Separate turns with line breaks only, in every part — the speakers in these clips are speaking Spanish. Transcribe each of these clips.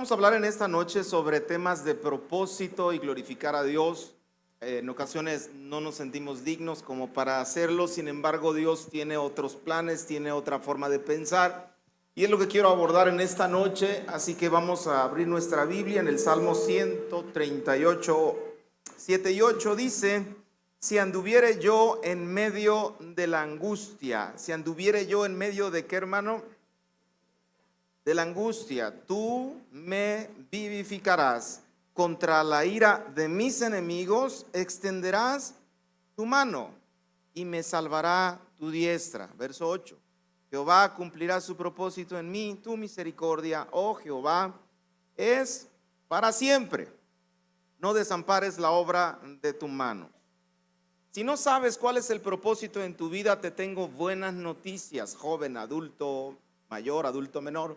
Vamos a hablar en esta noche sobre temas de propósito y glorificar a Dios. En ocasiones no nos sentimos dignos como para hacerlo, sin embargo Dios tiene otros planes, tiene otra forma de pensar y es lo que quiero abordar en esta noche. Así que vamos a abrir nuestra Biblia en el Salmo 138, 7 y 8 dice: si anduviere yo en medio de la angustia, si anduviere yo en medio de ¿qué, hermano? De la angustia, tú me vivificarás. Contra la ira de mis enemigos extenderás tu mano y me salvará tu diestra. Verso 8. Jehová cumplirá su propósito en mí, tu misericordia, oh Jehová, es para siempre. No desampares la obra de tu mano. Si no sabes cuál es el propósito en tu vida, te tengo buenas noticias, joven, adulto, mayor, adulto menor.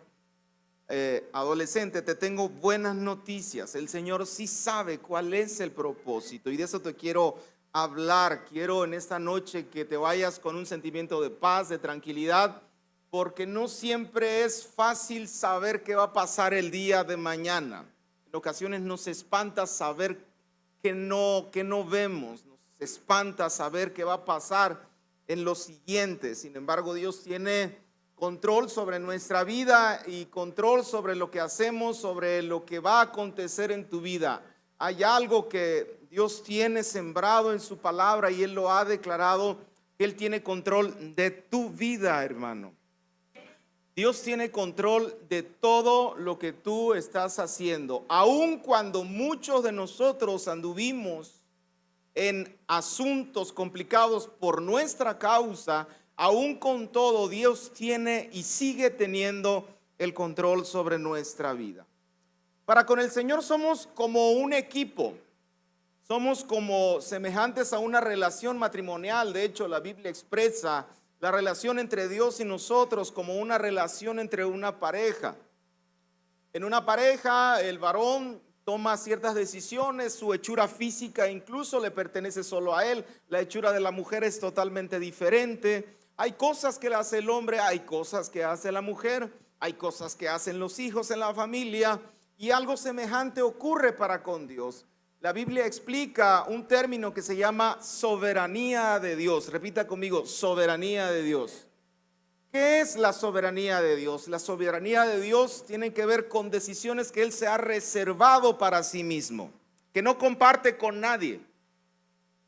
Adolescente, te tengo buenas noticias. El Señor sí sabe cuál es el propósito y de eso te quiero hablar. Quiero en esta noche que te vayas con un sentimiento de paz, de tranquilidad, porque no siempre es fácil saber qué va a pasar el día de mañana. En ocasiones nos espanta saber que no vemos, nos espanta saber qué va a pasar en lo siguiente. Sin embargo, Dios tiene control sobre nuestra vida y control sobre lo que hacemos, sobre lo que va a acontecer en tu vida. Hay algo que Dios tiene sembrado en su palabra y Él lo ha declarado, que Él tiene control de tu vida, hermano. Dios tiene control de todo lo que tú estás haciendo. Aun cuando muchos de nosotros anduvimos en asuntos complicados por nuestra causa, aún con todo, Dios tiene y sigue teniendo el control sobre nuestra vida. Para con el Señor somos como un equipo, somos como semejantes a una relación matrimonial. De hecho, la Biblia expresa la relación entre Dios y nosotros como una relación entre una pareja. En una pareja, el varón toma ciertas decisiones, su hechura física incluso le pertenece solo a él, la hechura de la mujer es totalmente diferente. Hay cosas que hace el hombre, hay cosas que hace la mujer, hay cosas que hacen los hijos en la familia y algo semejante ocurre para con Dios. La Biblia explica un término que se llama soberanía de Dios. Repita conmigo, soberanía de Dios. ¿Qué es la soberanía de Dios? La soberanía de Dios tiene que ver con decisiones que Él se ha reservado para sí mismo, que no comparte con nadie,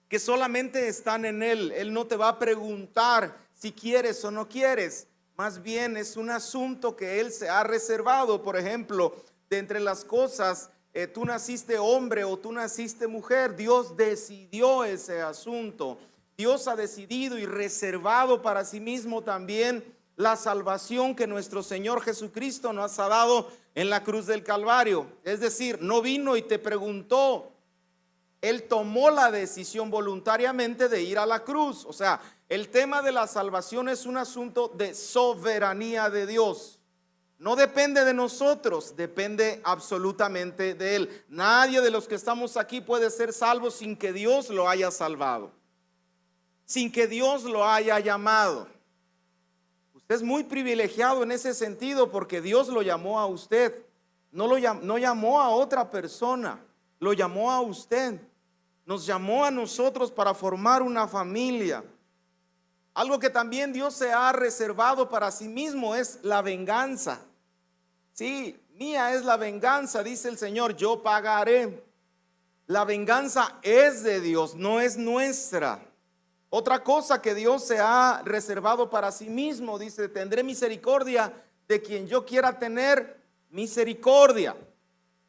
que solamente están en Él. Él no te va a preguntar si quieres o no quieres, más bien es un asunto que Él se ha reservado. Por ejemplo, de entre las cosas, tú naciste hombre o tú naciste mujer, Dios decidió ese asunto. Dios ha decidido y reservado para sí mismo también la salvación que nuestro Señor Jesucristo nos ha dado en la cruz del Calvario. Es decir, no vino y te preguntó, Él tomó la decisión voluntariamente de ir a la cruz. O sea, el tema de la salvación es un asunto de soberanía de Dios. No depende de nosotros, depende absolutamente de Él. Nadie de los que estamos aquí puede ser salvo sin que Dios lo haya salvado, sin que Dios lo haya llamado. Usted es muy privilegiado en ese sentido porque Dios lo llamó a usted. No llamó a otra persona, lo llamó a usted. Nos llamó a nosotros para formar una familia. Algo que también Dios se ha reservado para sí mismo es la venganza. Sí, mía es la venganza, dice el Señor, yo pagaré. La venganza es de Dios, no es nuestra. Otra cosa que Dios se ha reservado para sí mismo, dice, tendré misericordia de quien yo quiera tener misericordia.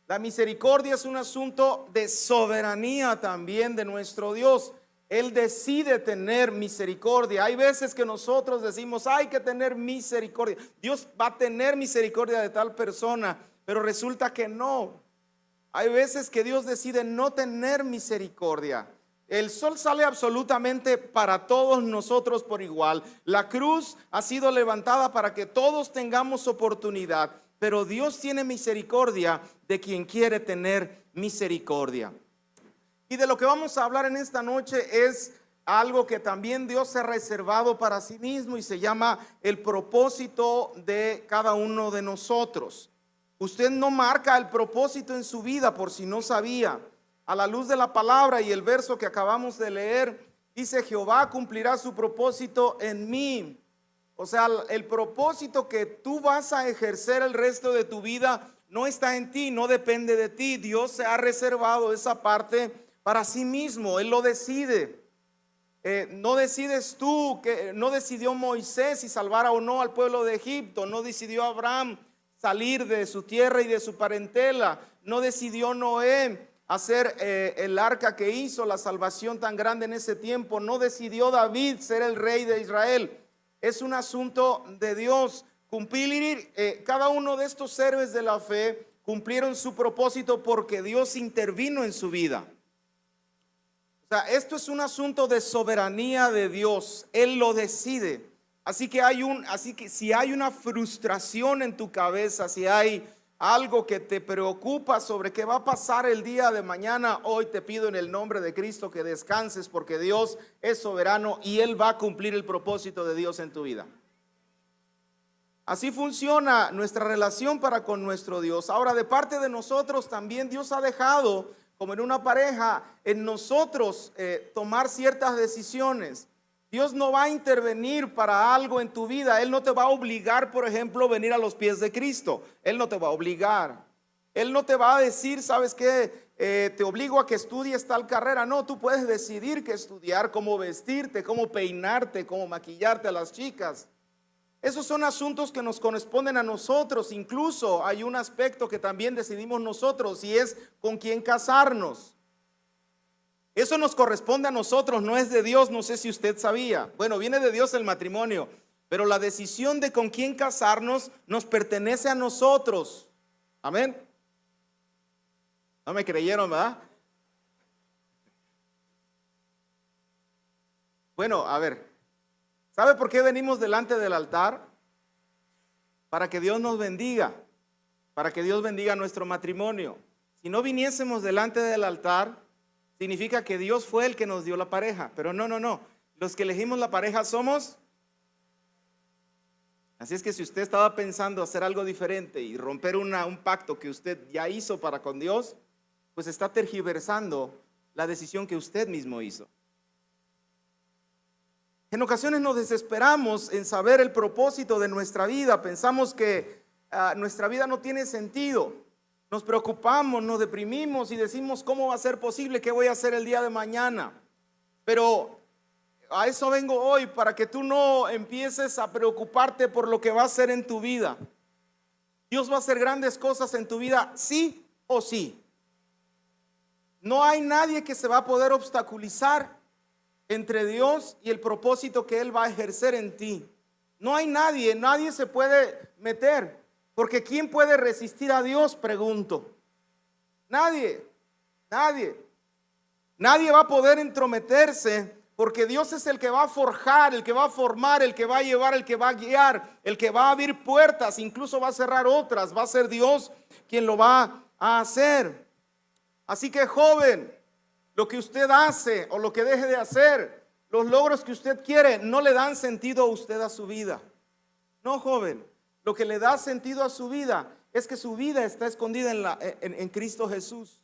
La misericordia es un asunto de soberanía también de nuestro Dios. Él decide tener misericordia. Hay veces que nosotros decimos, hay que tener misericordia. Dios va a tener misericordia de tal persona, pero resulta que no. Hay veces que Dios decide no tener misericordia. El sol sale absolutamente para todos nosotros por igual. La cruz ha sido levantada para que todos tengamos oportunidad, pero Dios tiene misericordia de quien quiere tener misericordia. Y de lo que vamos a hablar en esta noche es algo que también Dios se ha reservado para sí mismo y se llama el propósito de cada uno de nosotros. Usted no marca el propósito en su vida, por si no sabía. A la luz de la palabra y el verso que acabamos de leer, dice: Jehová cumplirá su propósito en mí. O sea, el propósito que tú vas a ejercer el resto de tu vida no está en ti, no depende de ti. Dios se ha reservado esa parte para sí mismo, Él lo decide. No decides tú, que no decidió Moisés si salvara o no al pueblo de Egipto, no decidió Abraham salir de su tierra y de su parentela, no decidió Noé hacer el arca que hizo la salvación tan grande en ese tiempo, no decidió David ser el rey de Israel. Es un asunto de Dios. Cumplir, cada uno de estos héroes de la fe cumplieron su propósito porque Dios intervino en su vida. O sea, esto es un asunto de soberanía de Dios. Él lo decide. Así que si hay una frustración en tu cabeza, si hay algo que te preocupa sobre qué va a pasar el día de mañana, hoy te pido en el nombre de Cristo que descanses, porque Dios es soberano y Él va a cumplir el propósito de Dios en tu vida. Así funciona nuestra relación para con nuestro Dios. Ahora, de parte de nosotros también Dios ha dejado, como en una pareja, en nosotros tomar ciertas decisiones. Dios no va a intervenir para algo en tu vida. Él no te va a obligar, por ejemplo, a venir a los pies de Cristo. Él no te va a obligar. Él no te va a decir: ¿sabes qué? Te obligo a que estudies tal carrera. No, tú puedes decidir qué estudiar, cómo vestirte, cómo peinarte, cómo maquillarte a las chicas. Esos son asuntos que nos corresponden a nosotros. Incluso hay un aspecto que también decidimos nosotros, y es con quién casarnos. Eso nos corresponde a nosotros, no es de Dios. No sé si usted sabía. Bueno, viene de Dios el matrimonio, pero la decisión de con quién casarnos nos pertenece a nosotros. Amén. No me creyeron, ¿verdad? Bueno, a ver, ¿sabe por qué venimos delante del altar? Para que Dios nos bendiga, para que Dios bendiga nuestro matrimonio. Si no viniésemos delante del altar, significa que Dios fue el que nos dio la pareja. Pero no. Los que elegimos la pareja somos. Así es que si usted estaba pensando hacer algo diferente y romper un pacto que usted ya hizo para con Dios, pues está tergiversando la decisión que usted mismo hizo. En ocasiones nos desesperamos en saber el propósito de nuestra vida. Pensamos que nuestra vida no tiene sentido. Nos preocupamos, nos deprimimos y decimos: ¿cómo va a ser posible? ¿Qué voy a hacer el día de mañana? Pero a eso vengo hoy, para que tú no empieces a preocuparte por lo que va a hacer en tu vida. Dios va a hacer grandes cosas en tu vida, sí o sí. No hay nadie que se va a poder obstaculizar entre Dios y el propósito que Él va a ejercer en ti. No hay nadie se puede meter. Porque ¿quién puede resistir a Dios? Pregunto. Nadie va a poder entrometerse, porque Dios es el que va a forjar, el que va a formar, el que va a llevar, el que va a guiar, el que va a abrir puertas, incluso va a cerrar otras. Va a ser Dios quien lo va a hacer. Así que, joven, lo que usted hace o lo que deje de hacer, los logros que usted quiere, no le dan sentido a usted, a su vida. No, joven. Lo que le da sentido a su vida es que su vida está escondida en Cristo Jesús.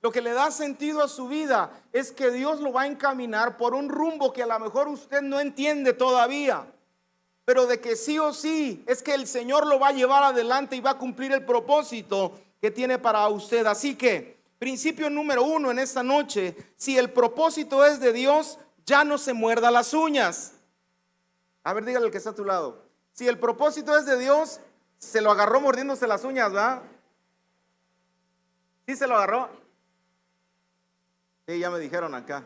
Lo que le da sentido a su vida es que Dios lo va a encaminar por un rumbo que a lo mejor usted no entiende todavía, pero de que sí o sí es que el Señor lo va a llevar adelante y va a cumplir el propósito que tiene para usted. Así que, principio número 1 en esta noche: si el propósito es de Dios, ya no se muerda las uñas. A ver, dígale al que está a tu lado: si el propósito es de Dios, se lo agarró mordiéndose las uñas, ¿verdad? ¿Sí se lo agarró? Sí, ya me dijeron acá.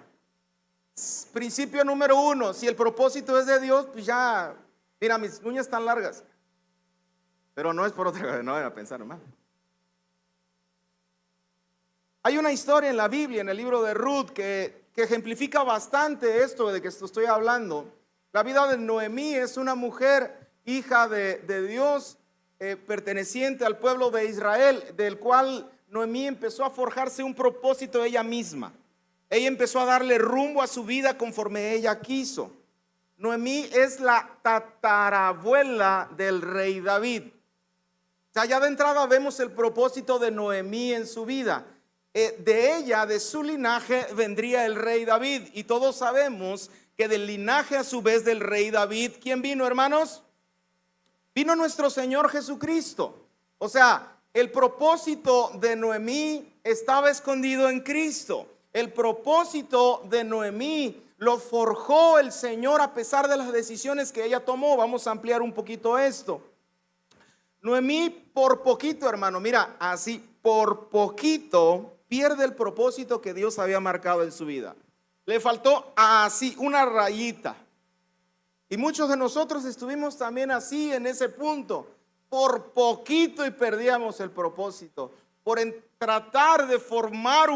Principio número 1: si el propósito es de Dios, pues ya, mira, mis uñas están largas. Pero no es por otra cosa, no vayan a pensar mal. Hay una historia en la Biblia, en el libro de Ruth, que ejemplifica bastante esto de que estoy hablando. La vida de Noemí es una mujer hija de Dios, perteneciente al pueblo de Israel, del cual Noemí empezó a forjarse un propósito ella misma. Ella empezó a darle rumbo a su vida conforme ella quiso. Noemí es la tatarabuela del rey David. O sea, ya de entrada vemos el propósito de Noemí en su vida. De ella, de su linaje, vendría el rey David. Y todos sabemos que del linaje a su vez del rey David, ¿quién vino, hermanos? Vino nuestro Señor Jesucristo. O sea, el propósito de Noemí estaba escondido en Cristo. El propósito de Noemí lo forjó el Señor a pesar de las decisiones que ella tomó. Vamos a ampliar un poquito esto. Noemí por poquito, hermano, mira, así por poquito pierde el propósito que Dios había marcado en su vida. Le faltó así una rayita. Y muchos de nosotros estuvimos también así en ese punto. Por poquito y perdíamos el propósito. Por tratar de formar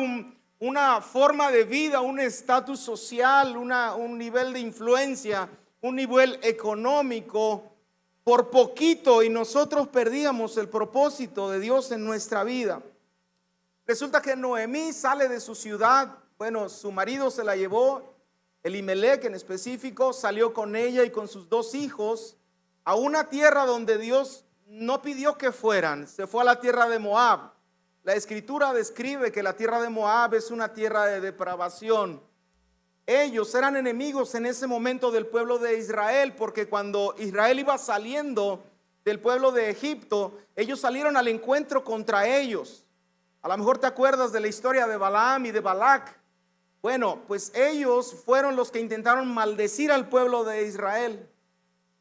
una forma de vida, un estatus social, un nivel de influencia, un nivel económico. Por poquito y nosotros perdíamos el propósito de Dios en nuestra vida. Resulta que Noemí sale de su ciudad. Bueno, su marido se la llevó, Elimelec en específico, salió con ella y con sus 2 hijos a una tierra donde Dios no pidió que fueran. Se fue a la tierra de Moab. La escritura describe que la tierra de Moab es una tierra de depravación. Ellos eran enemigos en ese momento del pueblo de Israel, porque cuando Israel iba saliendo del pueblo de Egipto, ellos salieron al encuentro contra ellos. A lo mejor te acuerdas de la historia de Balaam y de Balac. Bueno, pues ellos fueron los que intentaron maldecir al pueblo de Israel.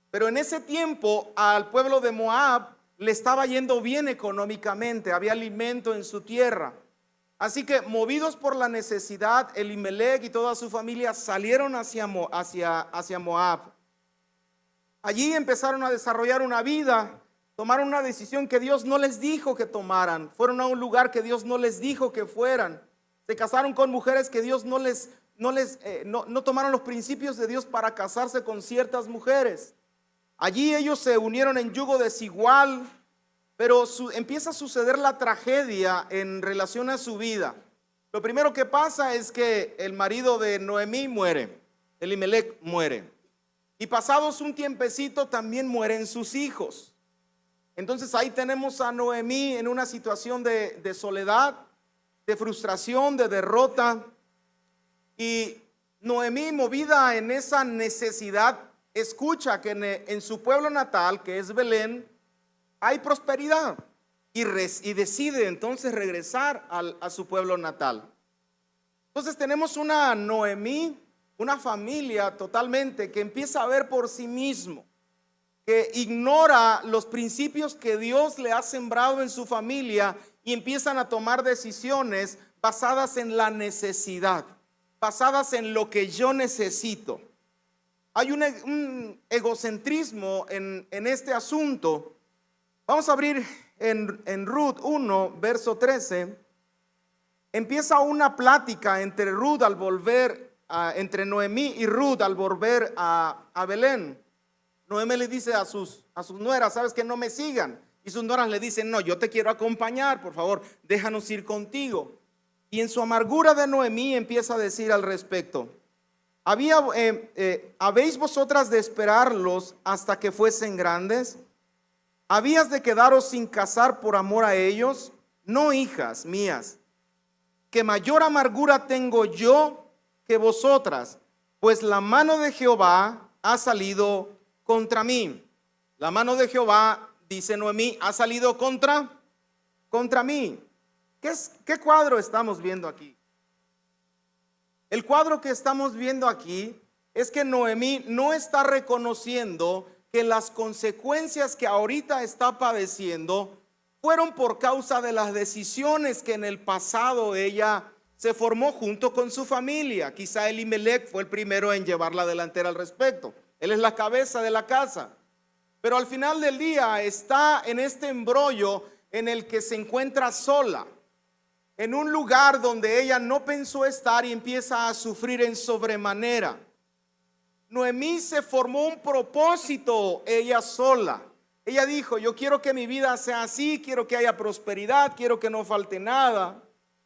Pero en ese tiempo al pueblo de Moab le estaba yendo bien económicamente, había alimento en su tierra. Así que movidos por la necesidad, Elimelec y toda su familia salieron hacia Moab. Allí empezaron a desarrollar una vida, tomaron una decisión que Dios no les dijo que tomaran, fueron a un lugar que Dios no les dijo que fueran, se casaron con mujeres que Dios no tomaron los principios de Dios para casarse con ciertas mujeres. Allí ellos se unieron en yugo desigual. Pero empieza a suceder la tragedia en relación a su vida. Lo primero que pasa es que el marido de Noemí muere, Elimelec muere. Y pasados un tiempecito también mueren sus hijos. Entonces ahí tenemos a Noemí en una situación de soledad, de frustración, de derrota. Y Noemí, movida en esa necesidad, escucha que en su pueblo natal, que es Belén, hay prosperidad y decide entonces regresar a su pueblo natal. Entonces tenemos una Noemí, una familia totalmente que empieza a ver por sí mismo, que ignora los principios que Dios le ha sembrado en su familia y empiezan a tomar decisiones basadas en la necesidad, basadas en lo que yo necesito. Hay un egocentrismo en este asunto. Vamos a abrir en Ruth 1, verso 13. Empieza una plática entre Ruth al volver, entre Noemí y Ruth al volver a Belén. Noemí le dice a sus nueras, sabes que no me sigan. Y sus nueras le dicen, no, yo te quiero acompañar, por favor, déjanos ir contigo. Y en su amargura de Noemí empieza a decir al respecto, ¿habéis vosotras de esperarlos hasta que fuesen grandes? ¿Habías de quedaros sin casar por amor a ellos? No, hijas mías, que mayor amargura tengo yo que vosotras, pues la mano de Jehová ha salido contra mí. La mano de Jehová, dice Noemí, ha salido contra mí. ¿Qué cuadro estamos viendo aquí? El cuadro que estamos viendo aquí es que Noemí no está reconociendo que las consecuencias que ahorita está padeciendo fueron por causa de las decisiones que en el pasado ella se formó junto con su familia. Quizá Elimelec fue el primero en llevar la delantera al respecto. Él es la cabeza de la casa. Pero al final del día está en este embrollo en el que se encuentra sola, en un lugar donde ella no pensó estar y empieza a sufrir en sobremanera. Noemí se formó un propósito ella sola. Ella dijo, yo quiero que mi vida sea así, quiero que haya prosperidad, quiero que no falte nada.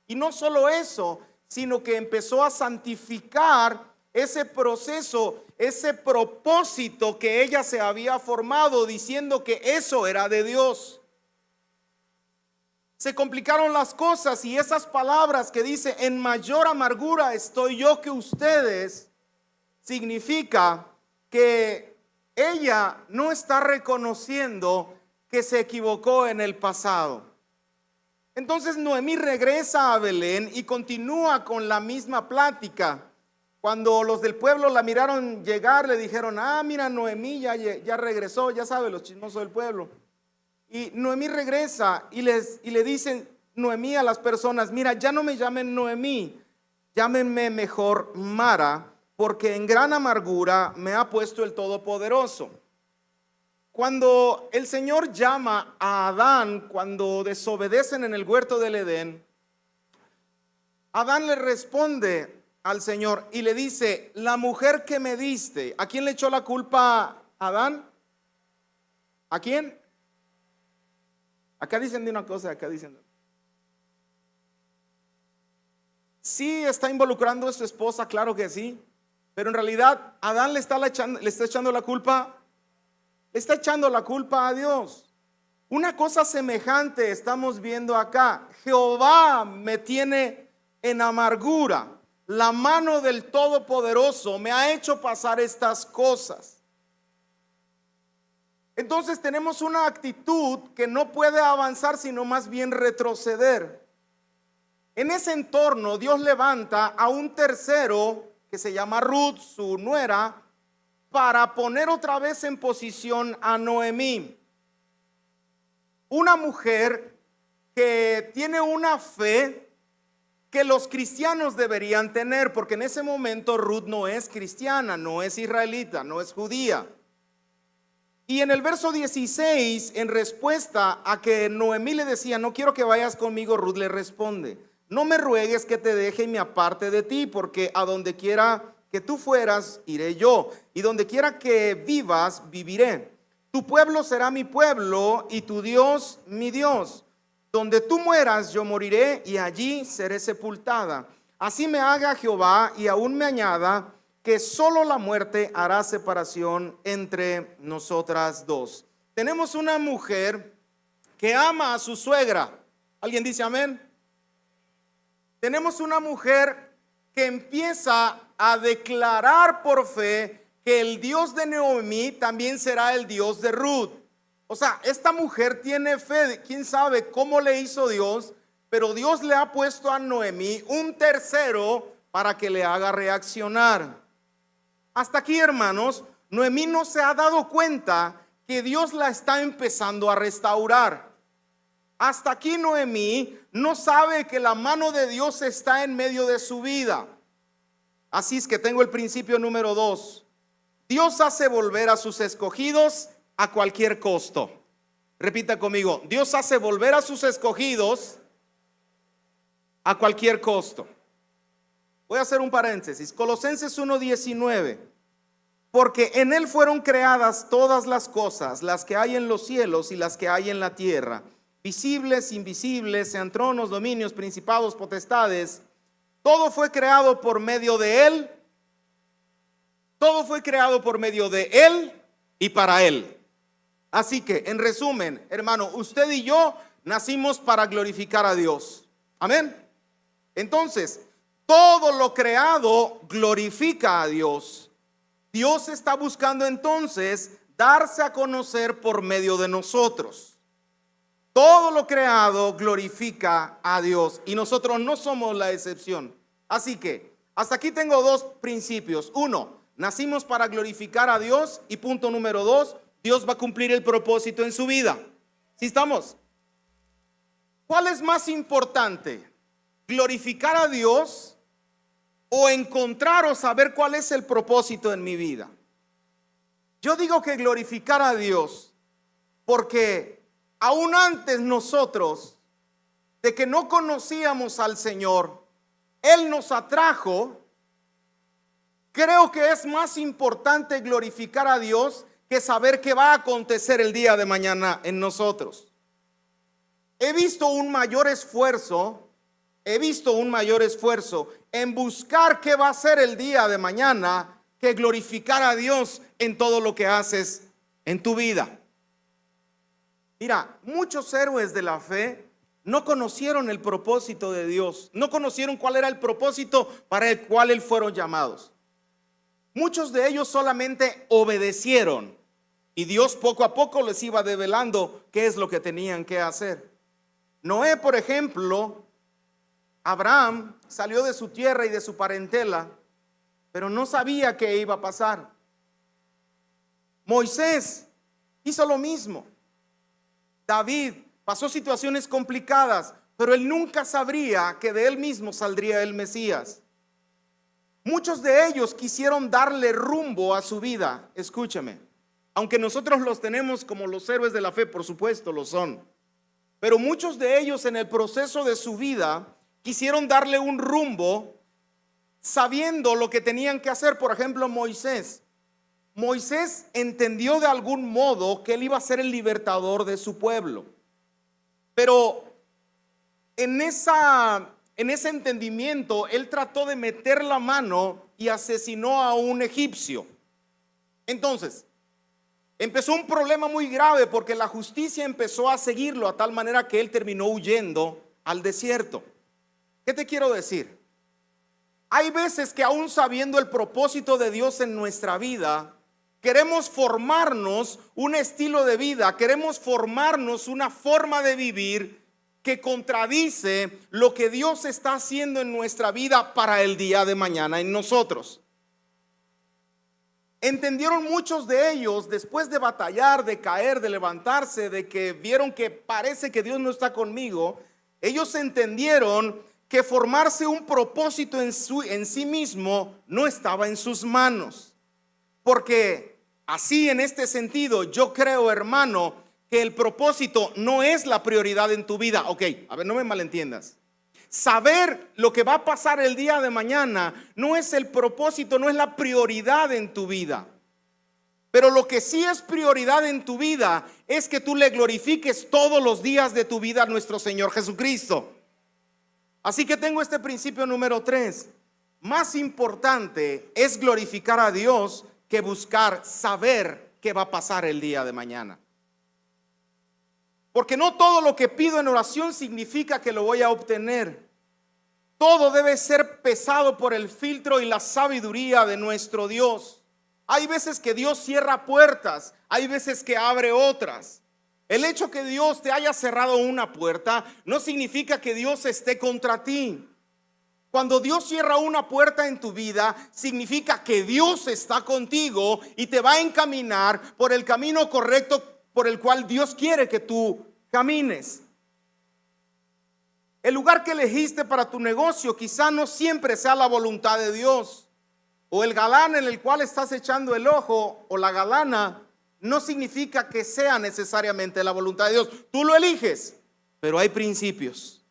Y no solo eso, sino que empezó a santificar ese proceso, ese propósito que ella se había formado, diciendo que eso era de Dios. se complicaron las cosas y esas palabras que dice en mayor amargura estoy yo que ustedes, significa que ella no está reconociendo que se equivocó en el pasado. Entonces Noemí regresa a Belén y continúa con la misma plática. Cuando los del pueblo la miraron llegar, le dijeron: mira, Noemí ya regresó, ya sabe, los chismosos del pueblo. Y Noemí regresa y le dicen Noemí a las personas: mira, ya no me llamen Noemí, llámenme mejor Mara, porque en gran amargura me ha puesto el Todopoderoso. Cuando el Señor llama a Adán, cuando desobedecen en el huerto del Edén, Adán le responde al Señor y le dice: la mujer que me diste. ¿A quién le echó la culpa Adán? ¿A quién? Acá dicen de una cosa, acá dicen de otra. Sí está involucrando a su esposa, claro que sí, pero en realidad Adán le está echando la culpa. Le está echando la culpa a Dios. Una cosa semejante estamos viendo acá. Jehová me tiene en amargura. La mano del Todopoderoso me ha hecho pasar estas cosas. Entonces tenemos una actitud que no puede avanzar, sino más bien retroceder. En ese entorno Dios levanta a un tercero que se llama Ruth, su nuera, para poner otra vez en posición a Noemí. Una mujer que tiene una fe que los cristianos deberían tener, porque en ese momento Ruth no es cristiana, no es israelita, no es judía. Y en el verso 16, en respuesta a que Noemí le decía: no quiero que vayas conmigo, Ruth le responde: no me ruegues que te deje y me aparte de ti, porque a donde quiera que tú fueras, iré yo, y donde quiera que vivas, viviré. Tu pueblo será mi pueblo y tu Dios mi Dios. Donde tú mueras, yo moriré y allí seré sepultada. Así me haga Jehová y aún me añada, que solo la muerte hará separación entre nosotras dos. Tenemos una mujer que ama a su suegra. ¿Alguien dice amén? Tenemos una mujer que empieza a declarar por fe que el Dios de Noemí también será el Dios de Ruth. O sea, esta mujer tiene fe. Quién sabe cómo le hizo Dios, pero Dios le ha puesto a Noemí un tercero para que le haga reaccionar. Hasta aquí, hermanos, Noemí no se ha dado cuenta que Dios la está empezando a restaurar. Hasta aquí Noemí no sabe que la mano de Dios está en medio de su vida. Así es que tengo el principio número 2. Dios hace volver a sus escogidos a cualquier costo. Repita conmigo: Dios hace volver a sus escogidos a cualquier costo. Voy a hacer un paréntesis. Colosenses 1:19. Porque en él fueron creadas todas las cosas, las que hay en los cielos y las que hay en la tierra, visibles, invisibles, sean tronos, dominios, principados, potestades. Todo fue creado por medio de él. Todo fue creado por medio de él y para él. Así que, en resumen, hermano, usted y yo nacimos para glorificar a Dios. Amén. Entonces, todo lo creado glorifica a Dios. Dios está buscando entonces darse a conocer por medio de nosotros. Todo lo creado glorifica a Dios y nosotros no somos la excepción. Así que hasta aquí tengo 2 principios. 1, nacimos para glorificar a Dios, y punto número 2, Dios va a cumplir el propósito en su vida. ¿Sí estamos? ¿Cuál es más importante? ¿Glorificar a Dios o encontrar o saber cuál es el propósito en mi vida? Yo digo que glorificar a Dios, porque aún antes nosotros de que no conocíamos al Señor, Él nos atrajo. Creo que es más importante glorificar a Dios que saber qué va a acontecer el día de mañana en nosotros. He visto un mayor esfuerzo en buscar qué va a ser el día de mañana que glorificar a Dios en todo lo que haces en tu vida. Mira, muchos héroes de la fe no conocieron el propósito de Dios, no conocieron cuál era el propósito para el cual fueron llamados. Muchos de ellos solamente obedecieron y Dios poco a poco les iba develando qué es lo que tenían que hacer. Noé, por ejemplo, Abraham salió de su tierra y de su parentela, pero no sabía qué iba a pasar. Moisés hizo lo mismo. David pasó situaciones complicadas, pero él nunca sabría que de él mismo saldría el Mesías. Muchos de ellos quisieron darle rumbo a su vida. Escúchame, aunque nosotros los tenemos como los héroes de la fe, por supuesto lo son, pero muchos de ellos en el proceso de su vida quisieron darle un rumbo sabiendo lo que tenían que hacer. Por ejemplo, Moisés entendió de algún modo que él iba a ser el libertador de su pueblo, pero en ese entendimiento él trató de meter la mano y asesinó a un egipcio. Entonces empezó un problema muy grave porque la justicia empezó a seguirlo a tal manera que él terminó huyendo al desierto. ¿Qué te quiero decir? Hay veces que aún sabiendo el propósito de Dios en nuestra vida, queremos formarnos un estilo de vida, queremos formarnos una forma de vivir que contradice lo que Dios está haciendo en nuestra vida para el día de mañana en nosotros. Entendieron muchos de ellos después de batallar, de caer, de levantarse, de que vieron que parece que Dios no está conmigo. Ellos entendieron que formarse un propósito en sí mismo no estaba en sus manos. Porque así, en este sentido, yo creo, hermano, que el propósito no es la prioridad en tu vida. Ok, a ver, no me malentiendas. Saber lo que va a pasar el día de mañana no es el propósito, no es la prioridad en tu vida. Pero lo que sí es prioridad en tu vida es que tú le glorifiques todos los días de tu vida a nuestro Señor Jesucristo. Así que tengo este principio número 3. Más importante es glorificar a Dios que buscar saber qué va a pasar el día de mañana. Porque no todo lo que pido en oración significa que lo voy a obtener. Todo debe ser pesado por el filtro y la sabiduría de nuestro Dios. Hay veces que Dios cierra puertas, hay veces que abre otras. El hecho que Dios te haya cerrado una puerta no significa que Dios esté contra ti. Cuando Dios cierra una puerta en tu vida, significa que Dios está contigo y te va a encaminar por el camino correcto por el cual Dios quiere que tú camines. El lugar que elegiste para tu negocio quizá no siempre sea la voluntad de Dios. O el galán en el cual estás echando el ojo, o la galana, no significa que sea necesariamente la voluntad de Dios. Tú lo eliges, pero hay principios.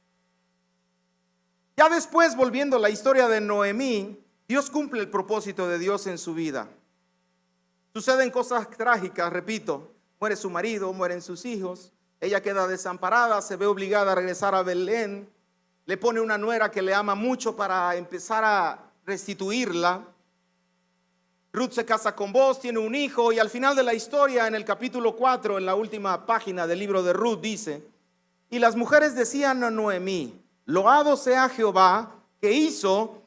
Ya después, volviendo a la historia de Noemí, Dios cumple el propósito de Dios en su vida. Suceden cosas trágicas, repito. Muere su marido, mueren sus hijos. Ella queda desamparada, se ve obligada a regresar a Belén. Le pone una nuera que le ama mucho para empezar a restituirla. Ruth se casa con Boaz, tiene un hijo, y al final de la historia, en el capítulo 4, en la última página del libro de Ruth, dice: y las mujeres decían a Noemí: loado sea Jehová, que hizo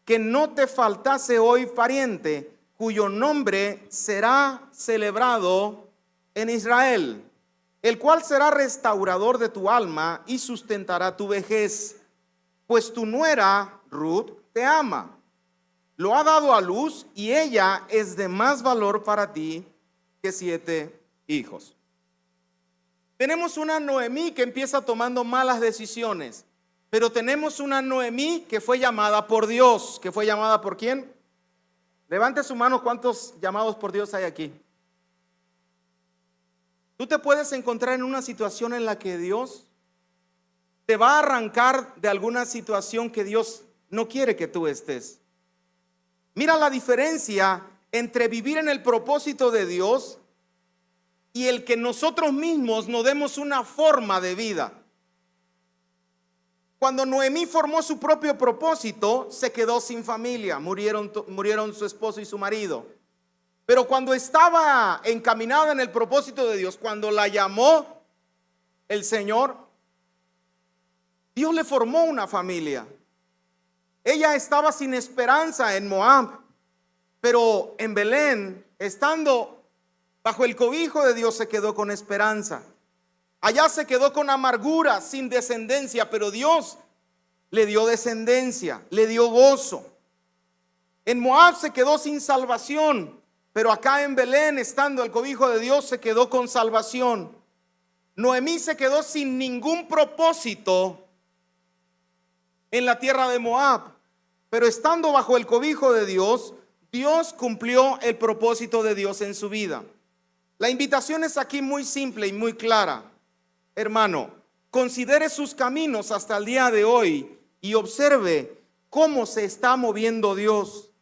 que no te faltase hoy pariente, cuyo nombre será celebrado en Israel, el cual será restaurador de tu alma y sustentará tu vejez, pues tu nuera Ruth te ama, lo ha dado a luz, y ella es de más valor para ti que 7 hijos. Tenemos una Noemí que empieza tomando malas decisiones, pero tenemos una Noemí que fue llamada por Dios. ¿Que fue llamada por quién? Levante su mano, ¿cuántos llamados por Dios hay aquí? Tú te puedes encontrar en una situación en la que Dios te va a arrancar de alguna situación que Dios no quiere que tú estés. Mira la diferencia entre vivir en el propósito de Dios y el que nosotros mismos nos demos una forma de vida. Cuando Noemí formó su propio propósito, se quedó sin familia, murieron su esposo y su marido. Pero cuando estaba encaminada en el propósito de Dios, cuando la llamó el Señor, Dios le formó una familia. Ella estaba sin esperanza en Moab, pero en Belén, estando bajo el cobijo de Dios, se quedó con esperanza. Allá se quedó con amargura, sin descendencia, pero Dios le dio descendencia, le dio gozo. En Moab se quedó sin salvación, pero acá en Belén, estando el cobijo de Dios, se quedó con salvación. Noemí se quedó sin ningún propósito en la tierra de Moab, pero estando bajo el cobijo de Dios, Dios cumplió el propósito de Dios en su vida. La invitación es aquí muy simple y muy clara. Hermano, considere sus caminos hasta el día de hoy y observe cómo se está moviendo Dios.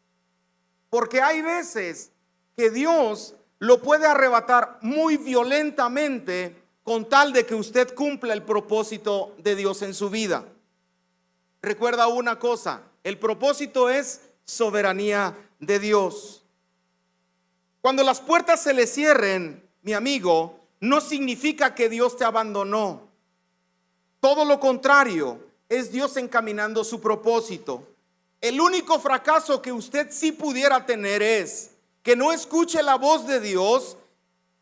Porque hay veces que Dios lo puede arrebatar muy violentamente con tal de que usted cumpla el propósito de Dios en su vida. Recuerda una cosa, el propósito es soberanía de Dios. Cuando las puertas se le cierren, mi amigo, no significa que Dios te abandonó. Todo lo contrario, es Dios encaminando su propósito. El único fracaso que usted sí pudiera tener es que no escuche la voz de Dios,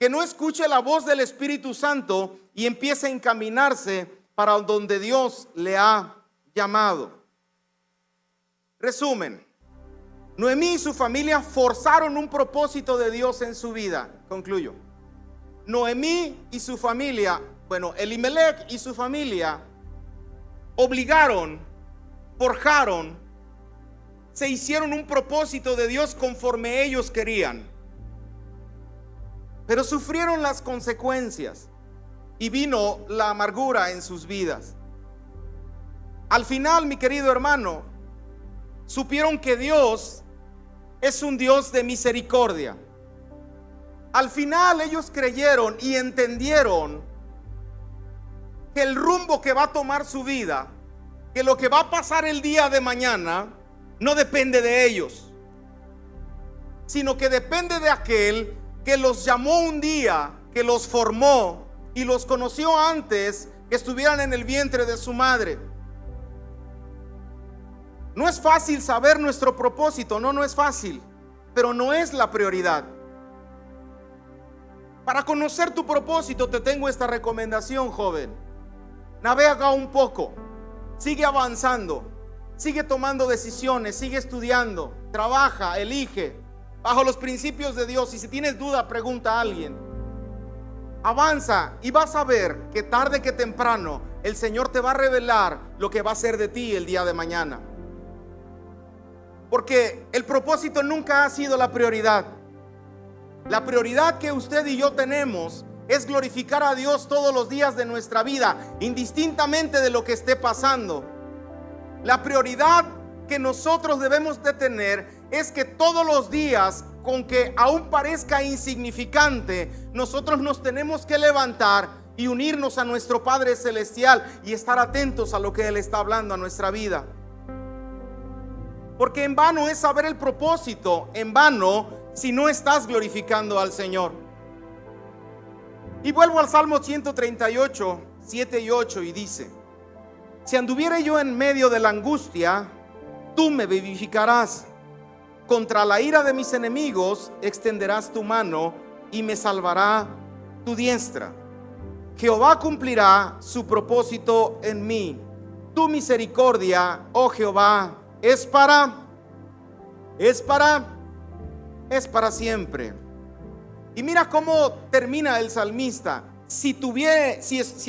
que no escuche la voz del Espíritu Santo y empiece a encaminarse para donde Dios le ha llamado. Resumen, Noemí y su familia forzaron un propósito de Dios en su vida. Concluyo. Noemí y su familia, Elimelec y su familia obligaron, forjaron, se hicieron un propósito de Dios conforme ellos querían, pero sufrieron las consecuencias y vino la amargura en sus vidas. Al final, mi querido hermano, supieron que Dios es un Dios de misericordia. Al final ellos creyeron y entendieron que el rumbo que va a tomar su vida, que lo que va a pasar el día de mañana, no depende de ellos, sino que depende de aquel que los llamó un día, que los formó y los conoció antes que estuvieran en el vientre de su madre. No es fácil saber nuestro propósito, no es fácil, pero no es la prioridad. Para conocer tu propósito te tengo esta recomendación, joven. Navega un poco, sigue avanzando, sigue tomando decisiones, sigue estudiando, trabaja, elige bajo los principios de Dios. Y si tienes duda, pregunta a alguien. Avanza y vas a ver que tarde que temprano el Señor te va a revelar lo que va a hacer de ti el día de mañana. Porque el propósito nunca ha sido la prioridad. La prioridad que usted y yo tenemos es glorificar a Dios todos los días de nuestra vida, indistintamente de lo que esté pasando. La prioridad que nosotros debemos de tener es que todos los días, con que aún parezca insignificante, nosotros nos tenemos que levantar y unirnos a nuestro Padre Celestial y estar atentos a lo que Él está hablando a nuestra vida. Porque en vano es saber el propósito, en vano si no estás glorificando al Señor. Y vuelvo al Salmo 138, 7 y 8 y dice: si anduviere yo en medio de la angustia, tú me vivificarás. Contra la ira de mis enemigos extenderás tu mano y me salvará tu diestra. Jehová cumplirá su propósito en mí. Tu misericordia, oh Jehová, es para siempre. Y mira cómo termina el salmista: si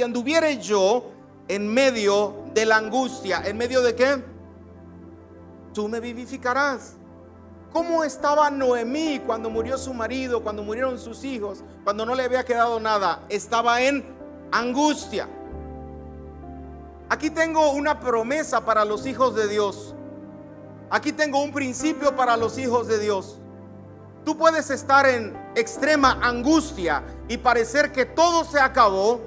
anduviere yo en medio de la angustia, ¿en medio de qué? Tú me vivificarás. ¿Cómo estaba Noemí cuando murió su marido, cuando murieron sus hijos, cuando no le había quedado nada? Estaba en angustia. Aquí tengo una promesa para los hijos de Dios. Aquí tengo un principio para los hijos de Dios. Tú puedes estar en extrema angustia y parecer que todo se acabó,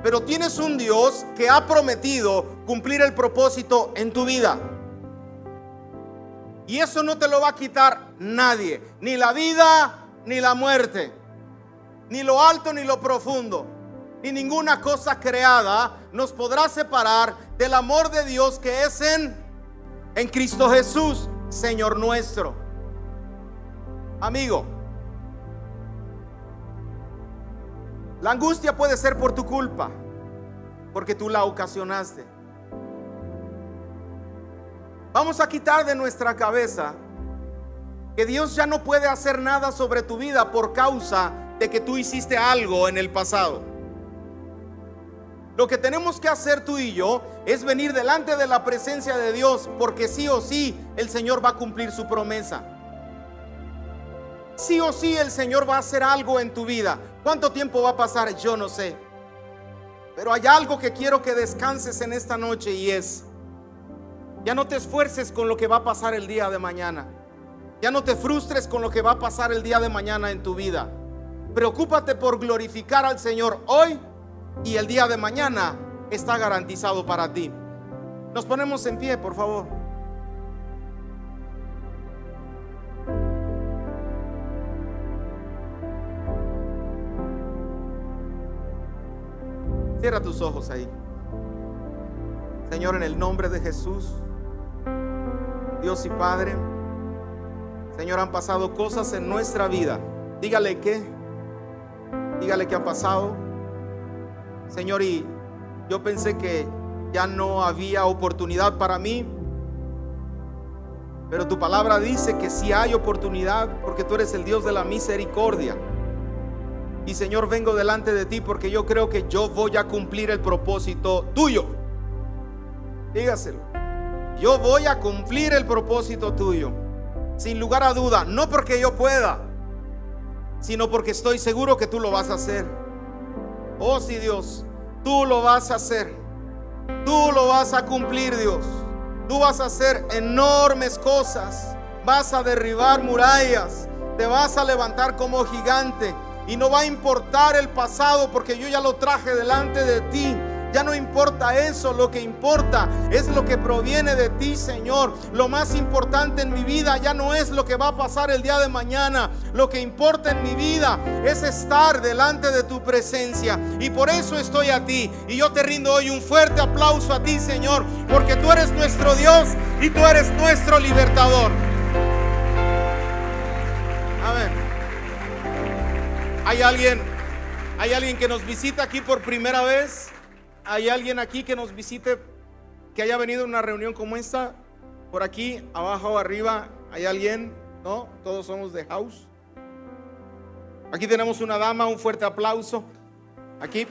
pero tienes un Dios que ha prometido cumplir el propósito en tu vida. Y eso no te lo va a quitar nadie, ni la vida, ni la muerte, ni lo alto, ni lo profundo, ni ninguna cosa creada nos podrá separar del amor de Dios que es en Cristo Jesús, Señor nuestro. Amigo, la angustia puede ser por tu culpa, porque tú la ocasionaste. Vamos a quitar de nuestra cabeza que Dios ya no puede hacer nada sobre tu vida por causa de que tú hiciste algo en el pasado. Lo que tenemos que hacer tú y yo es venir delante de la presencia de Dios, porque sí o sí el Señor va a cumplir su promesa. Sí o sí el Señor va a hacer algo en tu vida. ¿Cuánto tiempo va a pasar? Yo no sé. Pero hay algo que quiero que descanses en esta noche, y es: ya no te esfuerces con lo que va a pasar el día de mañana. Ya no te frustres con lo que va a pasar el día de mañana en tu vida. Preocúpate por glorificar al Señor hoy, y el día de mañana está garantizado para ti. Nos ponemos en pie, por favor. Cierra tus ojos ahí. Señor, en el nombre de Jesús, Dios y Padre, Señor, han pasado cosas en nuestra vida. Dígale qué ha pasado, Señor, y yo pensé que ya no había oportunidad para mí, pero tu palabra dice que sí hay oportunidad, porque tú eres el Dios de la misericordia. Y Señor, vengo delante de ti porque yo creo que yo voy a cumplir el propósito tuyo. Dígaselo: yo voy a cumplir el propósito tuyo, sin lugar a duda, no porque yo pueda, sino porque estoy seguro que tú lo vas a hacer. Oh sí, Dios, tú lo vas a hacer. Tú lo vas a cumplir, Dios. Tú vas a hacer enormes cosas. Vas a derribar murallas. Te vas a levantar como gigante. Y no va a importar el pasado, porque yo ya lo traje delante de ti. Ya no importa eso, lo que importa es lo que proviene de ti, Señor. Lo más importante en mi vida ya no es lo que va a pasar el día de mañana. Lo que importa en mi vida es estar delante de tu presencia, y por eso estoy a ti. Y yo te rindo hoy un fuerte aplauso a ti, Señor, porque tú eres nuestro Dios y tú eres nuestro libertador. Amén. ¿Hay alguien que nos visita aquí por primera vez? ¿Hay alguien aquí que nos visite, que haya venido a una reunión como esta? Por aquí, abajo o arriba, ¿hay alguien? ¿No? Todos somos de house. Aquí tenemos una dama, un fuerte aplauso. Aquí.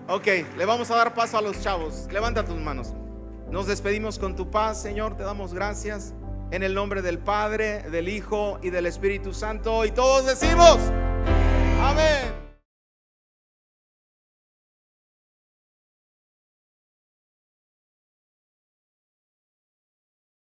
Ok, le vamos a dar paso a los chavos. Levanta tus manos. Nos despedimos con tu paz, Señor. Te damos gracias en el nombre del Padre, del Hijo y del Espíritu Santo. Y todos decimos: amén.